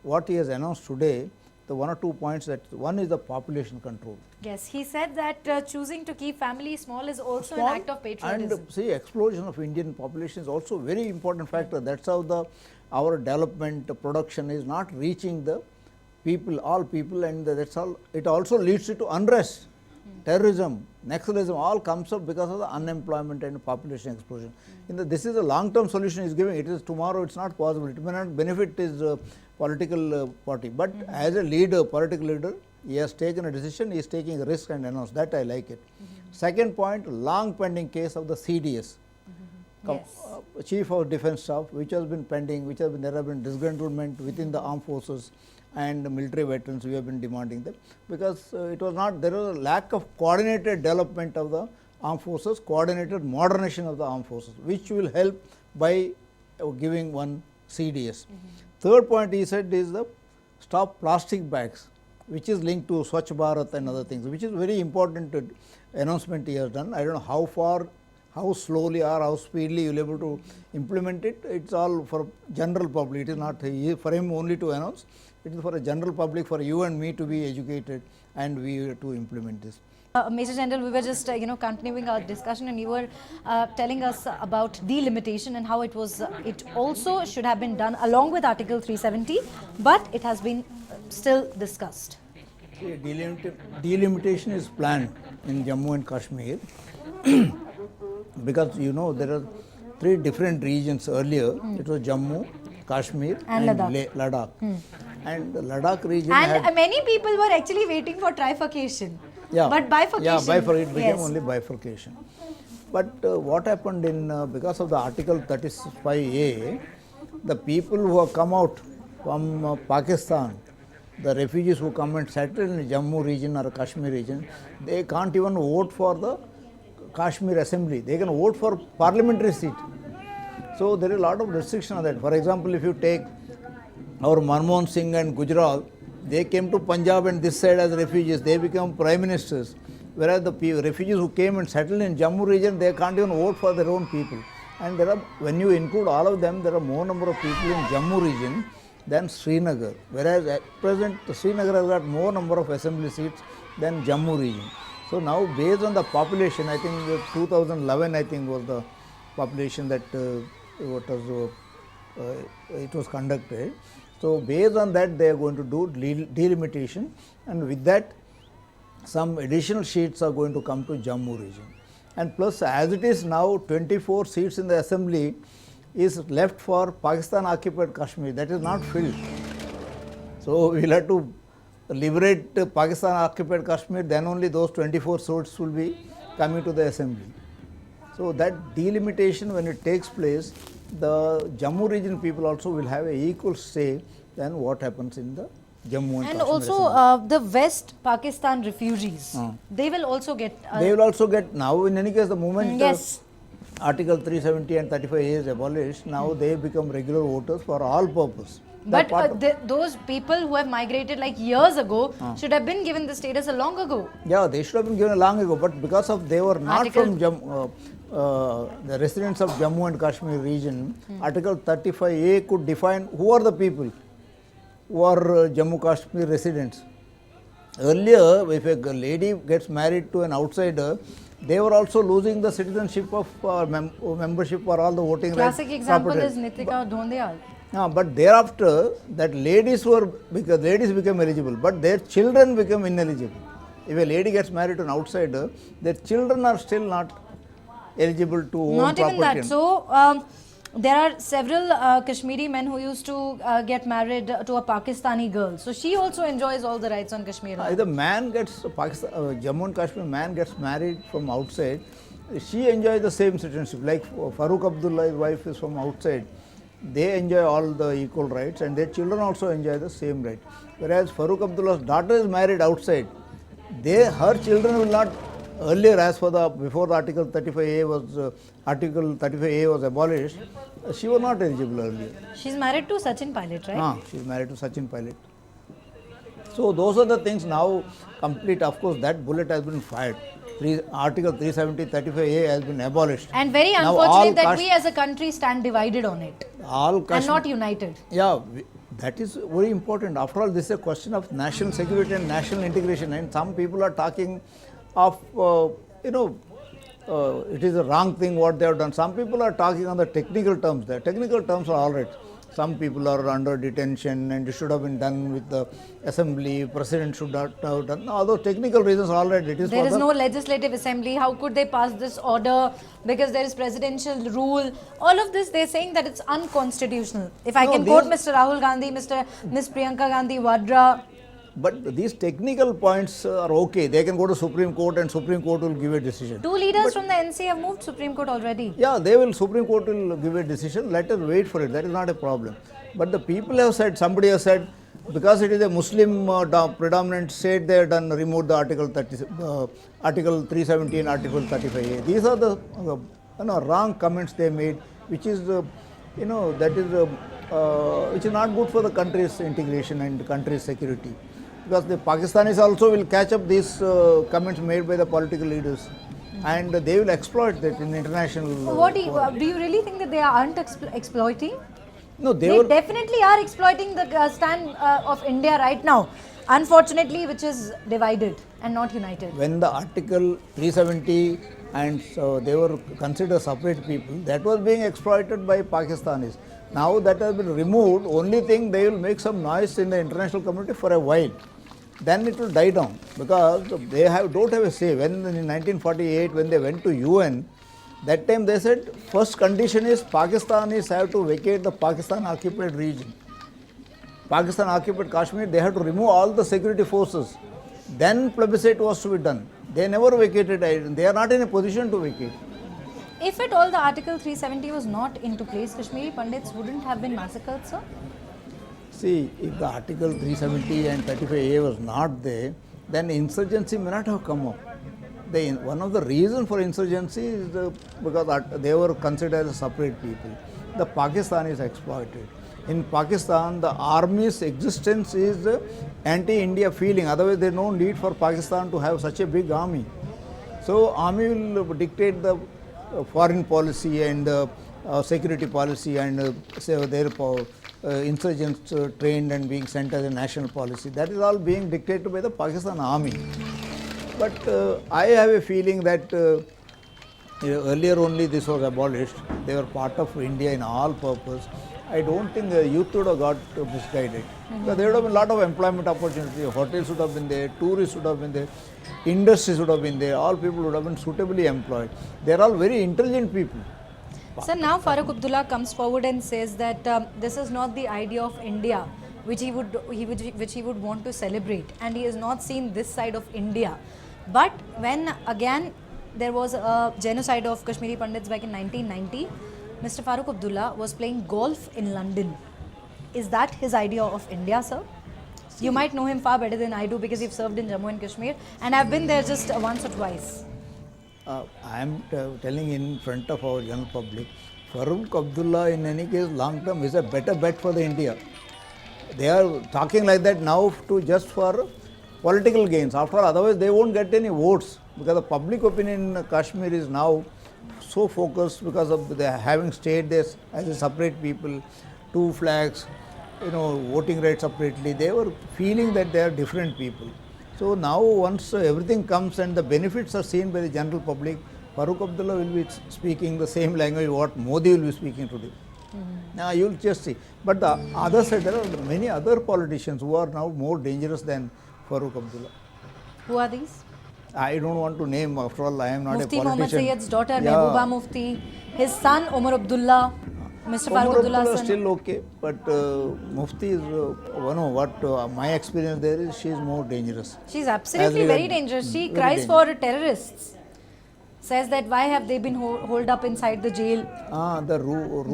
what he has announced today, the 1 or 2 points, that one is the population control. Yes, he said that choosing to keep families small is also an act of patriotism. And see, explosion of Indian population is also a very important factor. That's how our development production is not reaching the people, all people, and that's all. It also leads to unrest, terrorism, Naxalism, all comes up because of the unemployment and population explosion. This is a long-term solution he is giving. It is tomorrow, it's not possible. It may not benefit his political party. But as a leader, political leader, he has taken a decision, he is taking a risk and announced. That I like it. Second point, long pending case of the CDS. Chief of Defence Staff, which has been pending, there have been disgruntlement within the armed forces and the military veterans. We have been demanding them because there was a lack of coordinated development of the armed forces, coordinated modernization of the armed forces, which will help by giving one CDS. Third point he said is the stop plastic bags, which is linked to Swachh Bharat and other things, which is very important announcement he has done. I don't know how far how slowly or how speedily you will able to implement it, it's all for general public. It is not for him only to announce, it is for a general public, for you and me to be educated and we to implement this. Major General, we were just continuing our discussion, and you were telling us about delimitation and how it was. It also should have been done along with Article 370, but it has been still discussed. Delimitation is planned in Jammu and Kashmir because there are 3 different regions earlier. It was Jammu, Kashmir and Ladakh. And the Ladakh region and many people were actually waiting for trifurcation. Yeah, but bifurcation. Yeah, it became only bifurcation. But what happened because of the Article 35A, the people who have come out from Pakistan, the refugees who come and settle in the Jammu region or Kashmir region, they can't even vote for the Kashmir Assembly. They can vote for parliamentary seat. So there is a lot of restriction on that. For example, if you take our Manmohan Singh and Gujarat, they came to Punjab and this side as refugees, they become prime ministers. Whereas the refugees who came and settled in Jammu region, they can't even vote for their own people. And when you include all of them, there are more number of people in Jammu region than Srinagar. Whereas at present, Srinagar has got more number of assembly seats than Jammu region. So now based on the population, I think 2011 I think was the population that it was conducted. So based on that, they are going to do delimitation, and with that some additional seats are going to come to Jammu region. And plus, as it is now, 24 seats in the assembly is left for Pakistan occupied Kashmir, that is not filled. So we will have to liberate Pakistan occupied Kashmir, then only those 24 seats will be coming to the assembly. So that delimitation, when it takes place, the Jammu region people also will have an equal say than what happens in the Jammu and Kashmir. And also the West Pakistan refugees, they will also get. They will also get, now in any case the moment yes. Article 370 and 35A is abolished, now they become regular voters for all purpose. But those people who have migrated like years ago should have been given the status a long ago. Yeah, they should have been given long ago, but because of they were not from Jammu, the residents of Jammu and Kashmir region, Article 35A could define who are the people who are Jammu Kashmir residents. Earlier, if a lady gets married to an outsider, they were also losing the citizenship of membership for all the voting rights. Classic example is Nitika Dhondeyal. But thereafter, that ladies became eligible, but their children became ineligible. If a lady gets married to an outsider, their children are still not eligible to own property. Not even that. So, there are several Kashmiri men who used to get married to a Pakistani girl. So, she also enjoys all the rights on Kashmir. If the man gets, Jammu and Kashmir man gets married from outside, she enjoys the same citizenship. Like Farooq Abdullah's wife is from outside. They enjoy all the equal rights and their children also enjoy the same right. Whereas Farooq Abdullah's daughter is married outside, her children will not, earlier as for before the Article 35A was abolished, she was not eligible earlier. She's married to Sachin Pilot, right? She's married to Sachin Pilot. So those are the things now complete. Of course, that bullet has been fired. Article 370, 35A has been abolished. And very unfortunate that we as a country stand divided on it and not united. Yeah, that is very important. After all, this is a question of national security and national integration, and some people are talking of, it is a wrong thing what they have done. Some people are talking on the technical terms. The technical terms are all right. Some people are under detention and it should have been done with the assembly, president should not have done. All those technical reasons are all right. There is no legislative assembly. How could they pass this order? Because there is presidential rule. All of this, they're saying that it's unconstitutional. If I can quote Mr. Rahul Gandhi, Ms. Priyanka Gandhi Vadra. But these technical points are okay. They can go to Supreme Court and Supreme Court will give a decision. Two leaders from the NC have moved Supreme Court already. Yeah, Supreme Court will give a decision. Let us wait for it. That is not a problem. But the people have said, somebody has said, because it is a Muslim predominant state, they have removed the Article 370 and Article 35A. These are the wrong comments they made, which is, which is not good for the country's integration and country's security. Because the Pakistanis also will catch up these comments made by the political leaders. and they will exploit that in international. Do you really think that they aren't exploiting? No, They definitely are exploiting the stand of India right now, unfortunately, which is divided and not united. When the Article 370 and so they were considered separate people, that was being exploited by Pakistanis. Now that has been removed, only thing they will make some noise in the international community for a while. Then it will die down because they don't have a say. When in 1948, when they went to UN, that time they said first condition is Pakistanis have to vacate the Pakistan occupied region. Pakistan occupied Kashmir, they have to remove all the security forces. Then plebiscite was to be done. They never vacated, they are not in a position to vacate. If at all the Article 370 was not into place, Kashmiri Pandits wouldn't have been massacred, sir? See, if the Article 370 and 35A was not there, then insurgency may not have come up. One of the reasons for insurgency is because they were considered as separate people. The Pakistanis exploited. In Pakistan, the army's existence is anti-India feeling. Otherwise, there is no need for Pakistan to have such a big army. So, army will dictate the foreign policy and security policy and say their insurgents trained and being sent as a national policy. That is all being dictated by the Pakistan army. But I have a feeling that earlier only this was abolished. They were part of India in all purpose. I don't think the youth would have got misguided. Because there would have been a lot of employment opportunity. Hotels would have been there, tourists would have been there, industries would have been there, all people would have been suitably employed. They are all very intelligent people. So now Farooq Abdullah comes forward and says that this is not the idea of India which he would want to celebrate, and he has not seen this side of India. But when again there was a genocide of Kashmiri Pandits back in 1990, Mr. Farooq Abdullah was playing golf in London. Is that his idea of India, sir? You might know him far better than I do because you've served in Jammu and Kashmir, and I've been there just once or twice. I am telling in front of our general public, Farooq Abdullah in any case long term is a better bet for the India. They are talking like that now to just for political gains. After all, otherwise they won't get any votes because the public opinion in Kashmir is now so focused because of they having stayed there as a separate people, two flags, voting rights separately. They were feeling that they are different people. So now once everything comes and the benefits are seen by the general public, Farooq Abdullah will be speaking the same language what Modi will be speaking today. Now you will just see. But the other side, there are many other politicians who are now more dangerous than Farooq Abdullah. Who are these? I don't want to name, after all I am not Mufti a politician. Mohammad Sayyid's daughter Mehbooba Mufti, his son Omar Abdullah, Mr. Farooq Abdullah's son. Still okay, but Mufti is my experience there is she is more dangerous. She's absolutely very dangerous. She cries for terrorists. Says that why have they been holed up inside the jail?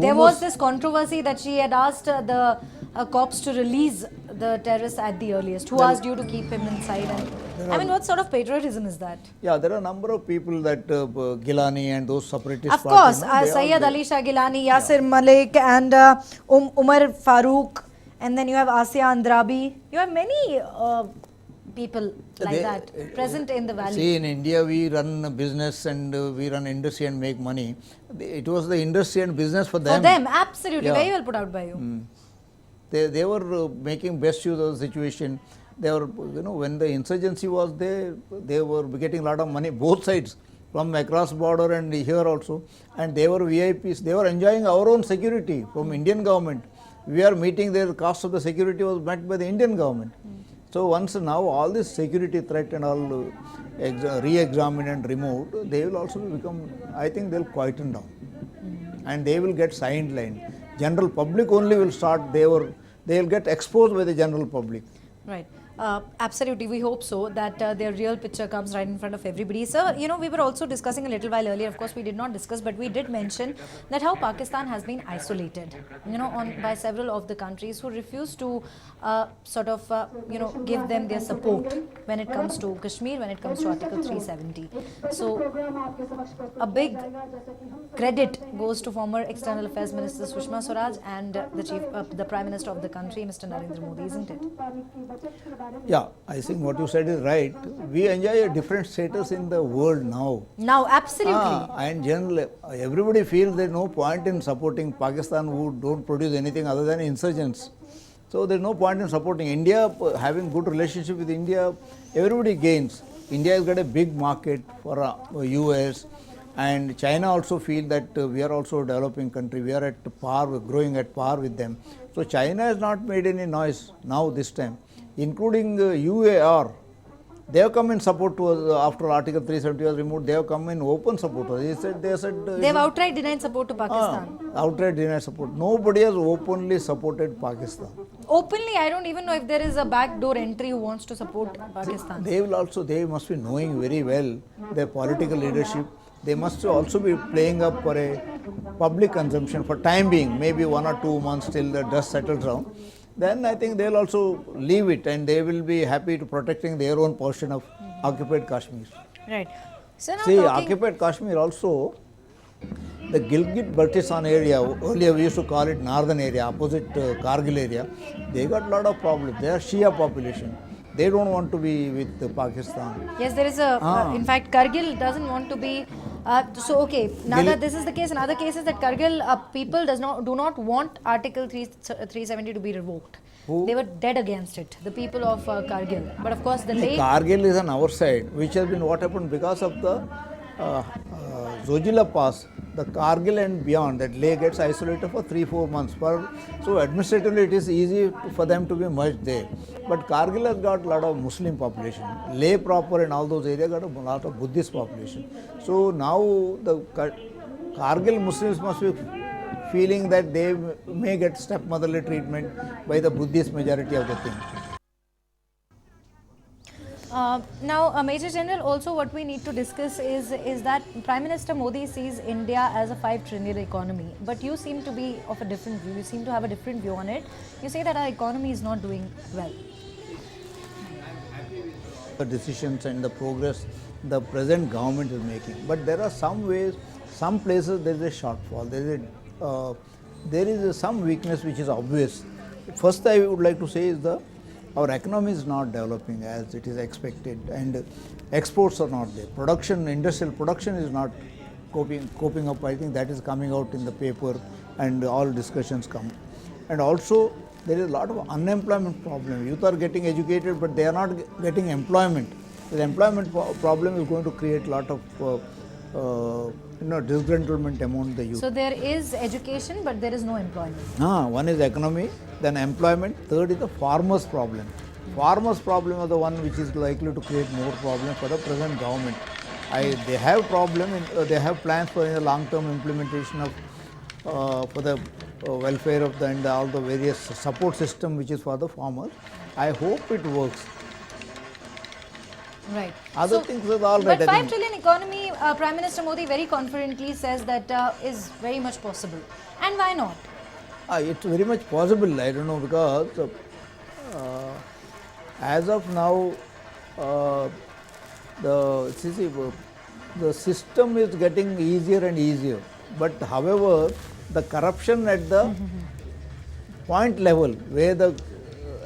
There was this controversy that she had asked the cops to release the terrorist at the earliest. Who asked you to keep him inside? And what sort of patriotism is that? Yeah, there are a number of people that Gilani and those separatist of course, Sayyid Ali Shah Gilani, Yasir Malik and Umar Farooq, and then you have Asiya Andrabi. You have many people like that present in the valley. See, in India we run a business and we run industry and make money. It was the industry and business for them. For them, absolutely. Very well put out by you. They were making best use of the situation. They were, when the insurgency was there, they were getting a lot of money, both sides, from across border and here also. And they were VIPs. They were enjoying our own security from Indian government. We are meeting their cost of the security was met by the Indian government. So once now all this security threat and all re-examined and removed, they will also become, I think they will quieten down. And they will get sidelined. General public only will start, they will get exposed by the general public. Right. Absolutely, we hope so that their real picture comes right in front of everybody. Sir, we were also discussing a little while earlier, of course we did not discuss, but we did mention that how Pakistan has been isolated, by several of the countries who refuse to give them their support when it comes to Kashmir, when it comes to Article 370. So, a big credit goes to former External Affairs Minister Sushma Swaraj and the Prime Minister of the country, Mr. Narendra Modi, isn't it? Yeah, I think what you said is right. We enjoy a different status in the world now. Now, absolutely. And generally, everybody feels there's no point in supporting Pakistan who don't produce anything other than insurgents. So there's no point in supporting India, having good relationship with India, everybody gains. India has got a big market for US, and China also feel that we are also a developing country, we are at par, growing at par with them. So China has not made any noise now this time, including UAR. They have come in support to us after Article 370 was removed. They have come in open support to us. They said They've outright denied support to Pakistan. outright denied support. Nobody has openly supported Pakistan. Openly, I don't even know if there is a backdoor entry who wants to support Pakistan. They must be knowing very well their political leadership. They must also be playing up for a public consumption for time being, maybe 1 or 2 months till the dust settles down. Then I think they'll also leave it and they will be happy to protecting their own portion of occupied Kashmir. Right. So now See, talking, occupied Kashmir also, the Gilgit-Baltistan area, earlier we used to call it northern area, opposite Kargil area, they got a lot of problems. They are Shia population. They don't want to be with Pakistan. yes, there is a, in fact, Kargil doesn't want to be, so okay, now that this is the case, another case is that Kargil people do not want Article 370 to be revoked. Who? They were dead against it, the people of Kargil. But of course, the late... Kargil is on our side, which has been what happened because of the Zojila Pass, the Kargil and beyond, that Leh gets isolated for 3-4 months. So administratively it is easy for them to be merged there. But Kargil has got a lot of Muslim population. Leh proper and all those areas got a lot of Buddhist population. So now the Kargil Muslims must be feeling that they may get stepmotherly treatment by the Buddhist majority of the thing. Now, Major General, also what we need to discuss is that Prime Minister Modi sees India as a 5 trillion economy, but you seem to be of a different view. You seem to have a different view on it. You say that our economy is not doing well. The decisions and the progress the present government is making, but there are some ways, some places there is a shortfall. There is some weakness which is obvious. First, I would like to say is our economy is not developing as it is expected, and exports are not there. Production, industrial production is not coping up. I think that is coming out in the paper and all discussions come. And also there is a lot of unemployment problem. Youth are getting educated but they are not getting employment. The employment problem is going to create a lot of disgruntlement among the youth. So there is education, but there is no employment. One is economy, then employment. Third is the farmers' problem. Farmers' problem is the one which is likely to create more problems for the present government. They have they have plans for a long-term implementation of for the welfare of and all the various support system which is for the farmers. I hope it works. Right. Other things are all right. But 5 trillion economy, Prime Minister Modi very confidently says that is very much possible. And why not? It's very much possible. I don't know, because as of now, the system is getting easier and easier. But however, the corruption at the point level, where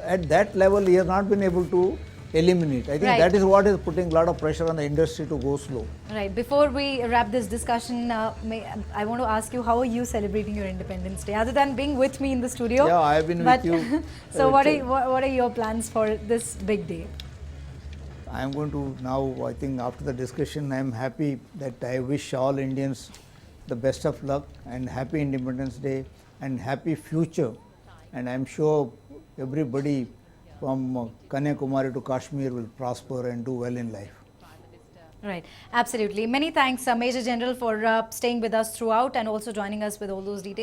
at that level he has not been able to eliminate. I think that is what is putting a lot of pressure on the industry to go slow. Right. Before we wrap this discussion, I want to ask you, how are you celebrating your Independence Day? Other than being with me in the studio. Yeah, I have been with you. So what are your plans for this big day? I am going to now, I think after the discussion, I am happy that I wish all Indians the best of luck and happy Independence Day and happy future. And I am sure everybody from Kanyakumari to Kashmir will prosper and do well in life. Right, absolutely. Many thanks, Major General, for staying with us throughout and also joining us with all those details.